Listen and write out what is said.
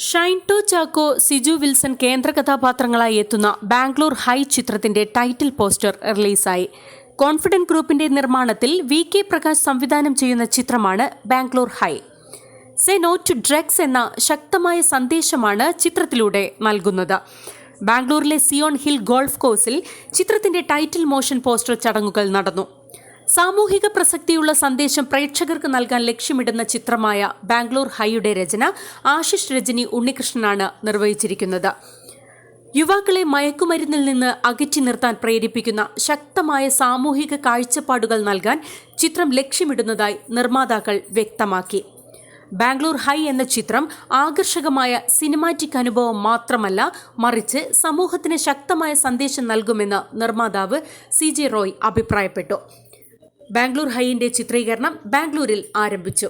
ഷൈൻ ടു ചാക്കോ, സിജു വിൽസൺ കേന്ദ്ര കഥാപാത്രങ്ങളായി എത്തുന്ന ബാംഗ്ലൂർ ഹൈ ചിത്രത്തിന്റെ ടൈറ്റിൽ പോസ്റ്റർ റിലീസായി. കോൺഫിഡന്റ് ഗ്രൂപ്പിന്റെ നിർമ്മാണത്തിൽ VK പ്രകാശ് സംവിധാനം ചെയ്യുന്ന ചിത്രമാണ് Bangalore High. Say no to drugs എന്ന ശക്തമായ സന്ദേശമാണ് ചിത്രത്തിലൂടെ നൽകുന്നത്. ബാംഗ്ലൂരിലെ സിയോൺ ഹിൽ ഗോൾഫ് കോഴ്സിൽ ചിത്രത്തിന്റെ ടൈറ്റിൽ മോഷൻ പോസ്റ്റർ ചടങ്ങുകൾ നടന്നു. സാമൂഹിക പ്രസക്തിയുള്ള സന്ദേശം പ്രേക്ഷകർക്ക് നൽകാൻ ലക്ഷ്യമിടുന്ന ചിത്രമായ ബാംഗ്ലൂർ ഹൈയുടെ രചന ആശിഷ് രജനി ഉണ്ണികൃഷ്ണനാണ് നിർവഹിച്ചിരിക്കുന്നത്. യുവാക്കളെ മയക്കുമരുന്നിൽ നിന്ന് അകറ്റി നിർത്താൻ പ്രേരിപ്പിക്കുന്ന ശക്തമായ സാമൂഹിക കാഴ്ചപ്പാടുകൾ നൽകാൻ ചിത്രം ലക്ഷ്യമിടുന്നതായി നിർമ്മാതാക്കൾ വ്യക്തമാക്കി. ബാംഗ്ലൂർ ഹൈ എന്ന ചിത്രം ആകർഷകമായ സിനിമാറ്റിക് അനുഭവം മാത്രമല്ല, മറിച്ച് സമൂഹത്തിന് ശക്തമായ സന്ദേശം നൽകുമെന്ന് നിർമ്മാതാവ് CJ റോയ് അഭിപ്രായപ്പെട്ടു. ബാംഗ്ലൂർ ഹൈയുടെ ചിത്രീകരണം ബാംഗ്ലൂരിൽ ആരംഭിച്ചു.